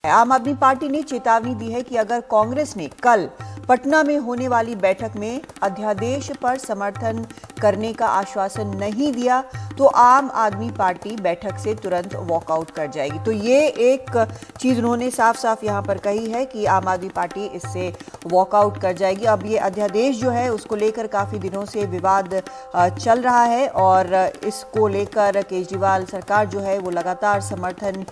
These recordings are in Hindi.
आम आदमी पार्टी ने चेतावनी दी है कि अगर कांग्रेस ने कल पटना में होने वाली बैठक में अध्यादेश पर समर्थन करने का आश्वासन नहीं दिया तो आम आदमी पार्टी बैठक से तुरंत वॉकआउट कर जाएगी। तो ये एक चीज उन्होंने साफ साफ यहां पर कही है कि आम आदमी पार्टी इससे वॉकआउट कर जाएगी। अब ये अध्यादेश जो है उसको लेकर काफी दिनों से विवाद चल रहा है और इसको लेकर केजरीवाल सरकार जो है वो लगातार समर्थन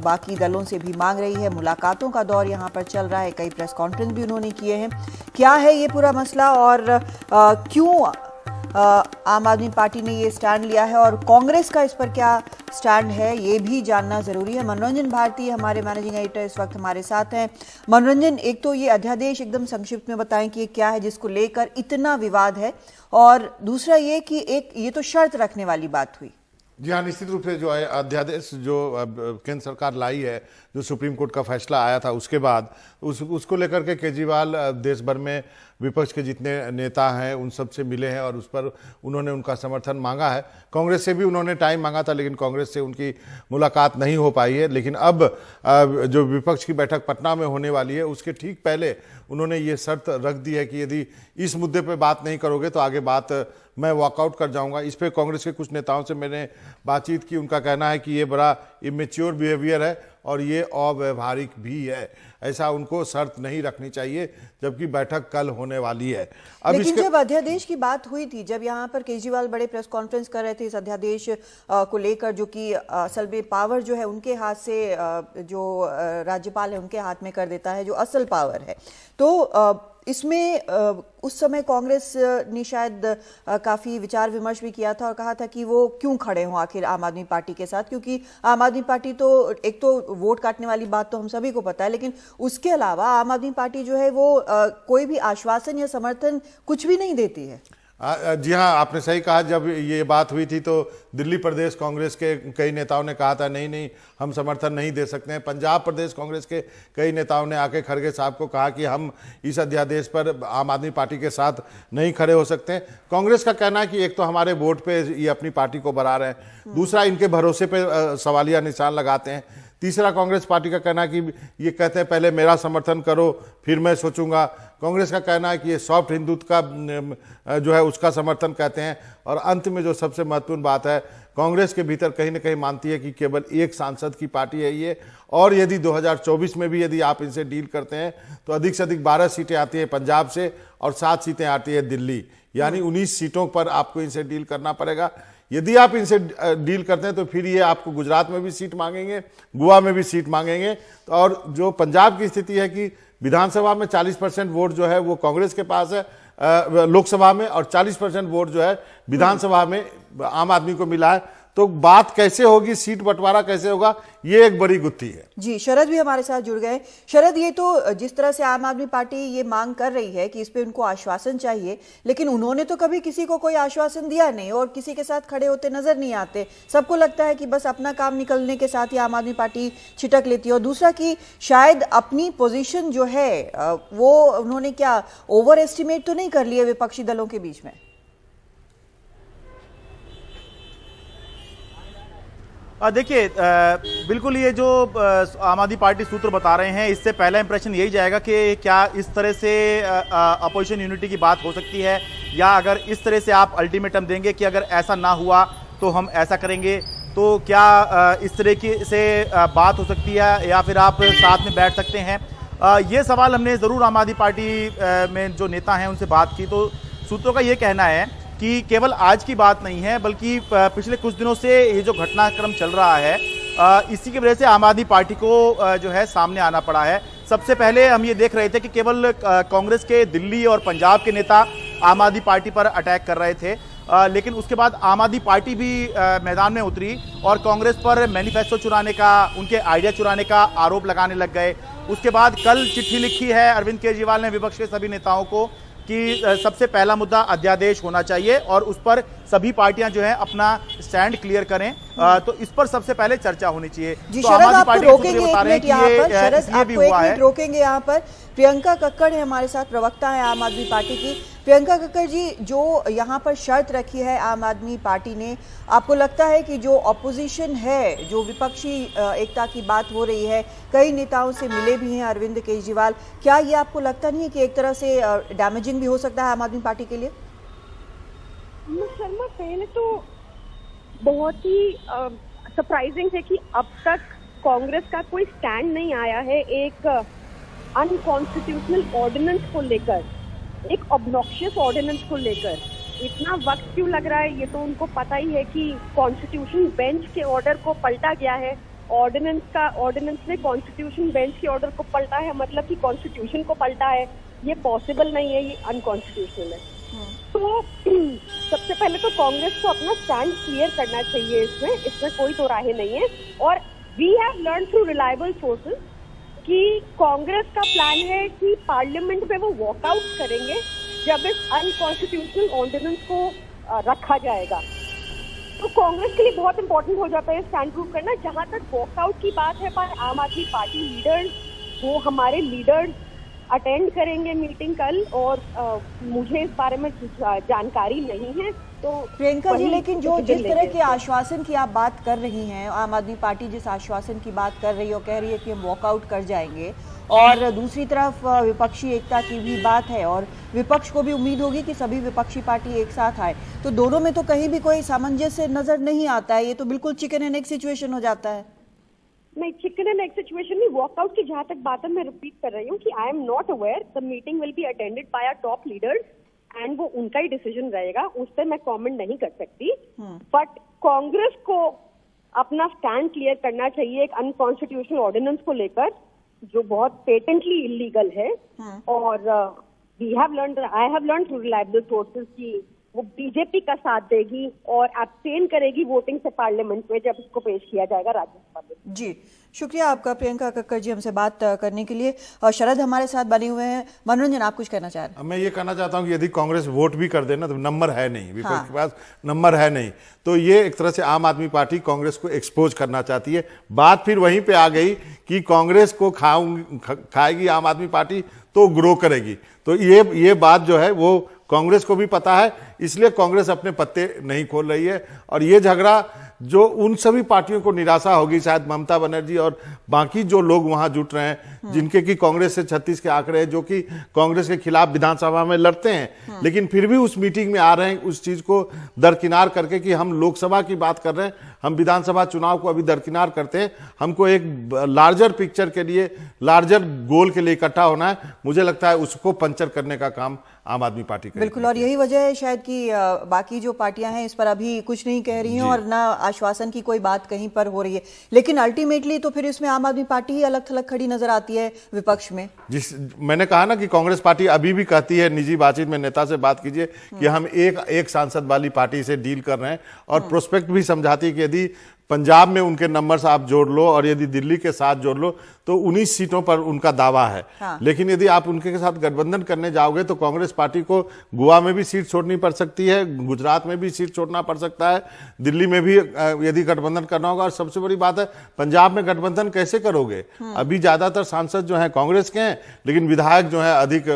बाकी दलों से भी मांग रही है। मुलाकातों का दौर यहाँ पर चल रहा है, कई प्रेस कॉन्फ्रेंस भी उन्होंने किए हैं। क्या है ये पूरा मसला और क्यों आम आदमी पार्टी ने ये स्टैंड लिया है और कांग्रेस का इस पर क्या स्टैंड है, ये भी जानना जरूरी है। मनोरंजन भारती हमारे मैनेजिंग एडिटर इस वक्त हमारे साथ हैं। मनोरंजन, एक तो ये अध्यादेश एकदम संक्षिप्त में बताएं कि ये क्या है जिसको लेकर इतना विवाद है, और दूसरा ये कि एक ये तो शर्त रखने वाली बात हुई। जी हाँ, निश्चित रूप से जो है अध्यादेश जो केंद्र सरकार लाई है, जो सुप्रीम कोर्ट का फैसला आया था उसके बाद उसको लेकर के केजरीवाल देश भर में विपक्ष के जितने नेता हैं उन सब से मिले हैं और उस पर उन्होंने उनका समर्थन मांगा है। कांग्रेस से भी उन्होंने टाइम मांगा था लेकिन कांग्रेस से उनकी मुलाकात नहीं हो पाई है। लेकिन अब जो विपक्ष की बैठक पटना में होने वाली है उसके ठीक पहले उन्होंने ये शर्त रख दी है कि यदि इस मुद्दे पर बात नहीं करोगे तो आगे बात मैं वॉकआउट कर जाऊंगा। इस पे कांग्रेस के कुछ नेताओं से मैंने बातचीत की, उनका कहना है कि ये बड़ा इमेच्योर बिहेवियर है और ये अव्यवहारिक भी है, ऐसा उनको शर्त नहीं रखनी चाहिए जबकि बैठक कल होने वाली है। अब लेकिन जब अध्यादेश की बात हुई थी, जब यहाँ पर केजरीवाल बड़े प्रेस कॉन्फ्रेंस कर रहे थे इस अध्यादेश को लेकर, जो कि असल में पावर जो है उनके हाथ से, जो राज्यपाल है उनके हाथ में कर देता है जो असल पावर है, तो इसमें उस समय कांग्रेस ने शायद काफी विचार विमर्श भी किया था और कहा था कि वो क्यों खड़े हों आखिर आम आदमी पार्टी के साथ, क्योंकि आम आदमी पार्टी तो एक तो वोट काटने वाली बात तो हम सभी को पता है, लेकिन उसके अलावा आम आदमी पार्टी जो है वो कोई भी आश्वासन या समर्थन कुछ भी नहीं देती है। जी हाँ, आपने सही कहा। जब ये बात हुई थी तो दिल्ली प्रदेश कांग्रेस के कई नेताओं ने कहा था नहीं हम समर्थन नहीं दे सकते हैं। पंजाब प्रदेश कांग्रेस के कई नेताओं ने आके खड़गे साहब को कहा कि हम इस अध्यादेश पर आम आदमी पार्टी के साथ नहीं खड़े हो सकते हैं। कांग्रेस का कहना है कि एक तो हमारे वोट पे ये अपनी पार्टी को बढ़ा रहे हैं, दूसरा इनके भरोसे पे सवालिया निशान लगाते हैं, तीसरा कांग्रेस पार्टी का कहना है कि ये कहते हैं पहले मेरा समर्थन करो फिर मैं सोचूंगा। कांग्रेस का कहना है कि ये सॉफ्ट हिंदुत्व का जो है उसका समर्थन कहते हैं। और अंत में जो सबसे महत्वपूर्ण बात है, कांग्रेस के भीतर कहीं ना कहीं मानती है कि केवल एक सांसद की पार्टी है ये, और यदि 2024 में भी यदि आप इनसे डील करते हैं तो अधिक से अधिक 12 सीटें आती है पंजाब से और 7 सीटें आती है दिल्ली, यानी 19 सीटों पर आपको इनसे डील करना पड़ेगा। यदि आप इनसे डील करते हैं तो फिर ये आपको गुजरात में भी सीट मांगेंगे, गोवा में भी सीट मांगेंगे। और जो पंजाब की स्थिति है कि विधानसभा में 40% वोट जो है वो कांग्रेस के पास है लोकसभा में, और 40% वोट जो है विधानसभा में आम आदमी को मिला है। तो बात कैसे होगी, सीट बंटवारा कैसे होगा, ये एक बड़ी गुत्थी है। जी, शरद भी हमारे साथ जुड़ गए। शरद, ये तो जिस तरह से आम आदमी पार्टी ये मांग कर रही है कि इस पे उनको आश्वासन चाहिए, लेकिन उन्होंने तो कभी किसी को कोई आश्वासन दिया नहीं और किसी के साथ खड़े होते नजर नहीं आते। सबको लगता है कि बस अपना काम निकलने के साथ ही आम आदमी पार्टी छिटक लेती है। और दूसरा कि शायद अपनी पोजीशन जो है वो उन्होंने क्या ओवर एस्टिमेट तो नहीं कर लिया विपक्षी दलों के बीच में? देखिए, बिल्कुल ये जो आम आदमी पार्टी सूत्र बता रहे हैं, इससे पहला इंप्रेशन यही जाएगा कि क्या इस तरह से अपोजिशन यूनिटी की बात हो सकती है, या अगर इस तरह से आप अल्टीमेटम देंगे कि अगर ऐसा ना हुआ तो हम ऐसा करेंगे, तो क्या इस तरह की से बात हो सकती है, या फिर आप साथ में बैठ सकते हैं। ये सवाल हमने ज़रूर आम आदमी पार्टी में जो नेता हैं उनसे बात की, तो सूत्रों का ये कहना है कि केवल आज की बात नहीं है बल्कि पिछले कुछ दिनों से ये जो घटनाक्रम चल रहा है इसी की वजह से आम आदमी पार्टी को जो है सामने आना पड़ा है। सबसे पहले हम ये देख रहे थे कि केवल कांग्रेस के दिल्ली और पंजाब के नेता आम आदमी पार्टी पर अटैक कर रहे थे, लेकिन उसके बाद आम आदमी पार्टी भी मैदान में उतरी और कांग्रेस पर मैनिफेस्टो चुराने का, उनके आइडिया चुराने का आरोप लगाने लग गए। उसके बाद कल चिट्ठी लिखी है अरविंद केजरीवाल ने विपक्ष के सभी नेताओं को कि सबसे पहला मुद्दा अध्यादेश होना चाहिए और उस पर सभी पार्टियां जो है अपना स्टैंड क्लियर करें, तो इस पर सबसे पहले चर्चा होनी चाहिए। जी तो शरद, आम आदमी आपको पार्टी के रोकेंगे सूत्र एक बता रहे हैं मिनट कि यहाँ ये पर। शरद, इसलिए भी आपको एक हुआ है। मिनट रोकेंगे यहाँ पर। प्रियंका कक्कड़ है हमारे साथ, प्रवक्ता है आम आदमी पार्टी की। प्रियंका कक्कड़ जी, जो यहाँ पर शर्त रखी है आम आदमी पार्टी ने, आपको लगता है कि जो ऑपोजिशन है, जो विपक्षी एकता की बात हो रही है, कई नेताओं से मिले भी हैं अरविंद केजरीवाल, क्या ये आपको लगता नहीं है कि एक तरह से डैमेजिंग भी हो सकता है आम आदमी पार्टी के लिए? शर्मा, पहले तो बहुत ही सरप्राइजिंग है कि अब तक कांग्रेस का कोई स्टैंड नहीं आया है एक अनकॉन्स्टिट्यूशनल ऑर्डिनेंस को लेकर, एक ऑब्नॉक्शियस ऑर्डिनेंस को लेकर। इतना वक्त क्यों लग रहा है, ये तो उनको पता ही है कि कॉन्स्टिट्यूशन बेंच के ऑर्डर को पलटा गया है। ऑर्डिनेंस ने कॉन्स्टिट्यूशन बेंच के ऑर्डर को पलटा है, मतलब कि कॉन्स्टिट्यूशन को पलटा है। ये पॉसिबल नहीं है, ये अनकॉन्स्टिट्यूशनल है। तो सबसे पहले तो कांग्रेस को अपना स्टैंड क्लियर करना चाहिए, इसमें कोई दो राहें नहीं है। और we have learn through reliable sources कि कांग्रेस का प्लान है कि पार्लियामेंट में वो वॉकआउट करेंगे जब इस अनकॉन्स्टिट्यूशनल ऑर्डिनेंस को रखा जाएगा। तो कांग्रेस के लिए बहुत इंपॉर्टेंट हो जाता है स्टैंड प्रूव करना। जहां तक वॉकआउट की बात है पर आम आदमी पार्टी लीडर्स, वो हमारे लीडर्स अटेंड करेंगे मीटिंग कल, और मुझे इस बारे में जानकारी नहीं है। तो प्रियंका जी, लेकिन जो जिस तरह के आश्वासन की आप बात कर रही हैं, आम आदमी पार्टी जिस आश्वासन की बात कर रही है और कह रही है कि हम वॉकआउट कर जाएंगे, और दूसरी तरफ विपक्षी एकता की भी बात है और विपक्ष को भी उम्मीद होगी कि सभी विपक्षी पार्टी एक साथ आए, तो दोनों में तो कहीं भी कोई सामंजस्य नजर नहीं आता है। ये तो बिल्कुल चिकन एंड एग सिचुएशन हो जाता है। नहीं, चिकन एंड एग सिचुएशन नहीं। वॉकआउट की जहां तक बात है, मैं रिपीट कर रही हूँ कि I am not aware. The meeting will be attended by our top leaders and वो उनका ही डिसीजन रहेगा, उस पर मैं कमेंट नहीं कर सकती। बट कांग्रेस को अपना स्टैंड क्लियर करना चाहिए एक अनकॉन्स्टिट्यूशनल ऑर्डिनेंस को लेकर, जो बहुत पेटेंटली इलीगल है। और I have learn through reliable sources कि वो बीजेपी का साथ देगी और एब्सटेन करेगी वोटिंग से पार्लियामेंट में जब इसको पेश किया जाएगा राज्यसभा में। जी शुक्रिया आपका प्रियंका कक्कड़ जी हमसे बात करने के लिए। और शरद हमारे साथ बने हुए हैं। मनोरंजन, आप कुछ कहना चाह रहे हैं? मैं ये कहना चाहता हूं कि यदि कांग्रेस वोट भी कर देना तो नंबर है नहीं, विपक्ष के पास नंबर है नहीं, तो ये एक तरह से आम आदमी पार्टी कांग्रेस को एक्सपोज करना चाहती है। बात फिर वहीं पे आ गई कि कांग्रेस को खाएगी आम आदमी पार्टी तो ग्रो करेगी। तो ये बात जो है वो कांग्रेस को भी पता है, इसलिए कांग्रेस अपने पत्ते नहीं खोल रही है। और ये झगड़ा जो उन सभी पार्टियों को निराशा होगी, शायद ममता बनर्जी और बाकी जो लोग वहां जुट रहे हैं, जिनके की कांग्रेस से 36 के आंकड़े हैं, जो कि कांग्रेस के खिलाफ विधानसभा में लड़ते हैं, लेकिन फिर भी उस मीटिंग में आ रहे हैं उस चीज को दरकिनार करके कि हम लोकसभा की बात कर रहे हैं, हम विधानसभा चुनाव को अभी दरकिनार करते हैं, हमको एक लार्जर पिक्चर के लिए, लार्जर गोल के लिए इकट्ठा होना है। मुझे लगता है उसको पंचर करने का काम आम आदमी पार्टी करेगी। बिल्कुल, और यही वजह है शायद कि बाकी जो पार्टियां हैं इस पर अभी कुछ नहीं कह रही हैं और ना आश्वासन की कोई बात कहीं पर हो रही है। लेकिन अल्टीमेटली तो फिर इसमें आम आदमी पार्टी ही अलग थलग खड़ी नजर आती है विपक्ष में। जिस मैंने कहा ना कि कांग्रेस पार्टी अभी भी कहती है, निजी बातचीत में नेता से बात कीजिए कि हम एक सांसद वाली पार्टी से डील कर रहे हैं, और प्रोस्पेक्ट भी समझाती है कि यदि पंजाब में उनके नंबर आप जोड़ लो और यदि दिल्ली के साथ जोड़ लो तो 19 सीटों पर उनका दावा है। लेकिन यदि आप उनके साथ गठबंधन करने जाओगे तो कांग्रेस पार्टी को गोवा में भी सीट छोड़नी पड़ सकती है, गुजरात में भी सीट छोड़ना पड़ सकता है, दिल्ली में भी यदि गठबंधन करना होगा। और सबसे बड़ी बात है, पंजाब में गठबंधन कैसे करोगे? अभी ज्यादातर सांसद जो है कांग्रेस के हैं, लेकिन विधायक जो है अधिक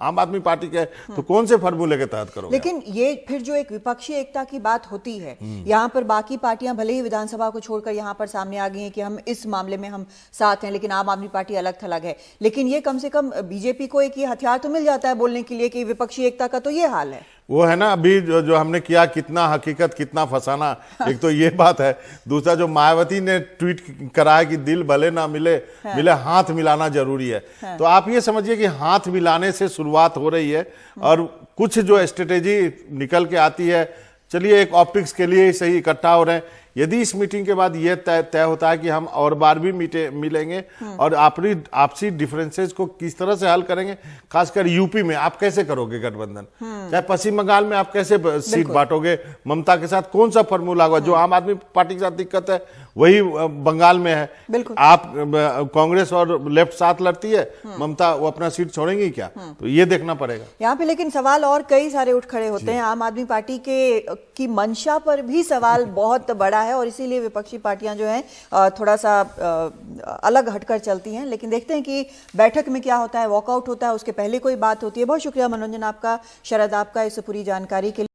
आम आदमी पार्टी के, तो कौन से फॉर्मूले के तहत करोगे? लेकिन ये फिर जो एक विपक्षी एकता की बात होती है, यहाँ पर बाकी पार्टियां भले ही विधानसभा को छोड़कर यहाँ पर सामने आ गई हैं कि हम इस मामले में हम साथ हैं, लेकिन आम आदमी पार्टी अलग थलग है। लेकिन ये कम से कम बीजेपी को एक ये हथियार तो मिल जाता है बोलने के लिए कि विपक्षी एकता का तो ये हाल है। वो है ना, अभी जो हमने किया, कितना हकीकत कितना फसाना, एक तो ये बात है। दूसरा जो मायावती ने ट्वीट करा है कि दिल भले ना मिले, मिले हाथ मिलाना जरूरी है। तो आप ये समझिए कि हाथ मिलाने से शुरुआत हो रही है और कुछ जो स्ट्रेटेजी निकल के आती है, चलिए एक ऑप्टिक्स के लिए सही इकट्ठा हो रहे हैं, यदि इस मीटिंग के बाद यह तय होता है कि हम और बार भी मिलेंगे और आपसी डिफरेंसेस को किस तरह से हल करेंगे, खासकर यूपी में आप कैसे करोगे गठबंधन, चाहे पश्चिम बंगाल में आप कैसे सीट बांटोगे, ममता के साथ कौन सा फॉर्मूला होगा, जो आम आदमी पार्टी के साथ दिक्कत है वही बंगाल में है। आप कांग्रेस और लेफ्ट साथ लड़ती है, ममता वो अपना सीट छोड़ेंगी क्या, तो ये देखना पड़ेगा यहाँ पे। लेकिन सवाल और कई सारे उठ खड़े होते हैं। आम आदमी पार्टी की मंशा पर भी सवाल बहुत बड़ा है और इसीलिए विपक्षी पार्टियां जो हैं थोड़ा सा अलग हटकर चलती हैं। लेकिन देखते हैं कि बैठक में क्या होता है, वॉकआउट होता है, उसके पहले कोई बात होती है। बहुत शुक्रिया मनोरंजन आपका, शरद आपका, इस पूरी जानकारी के लिए।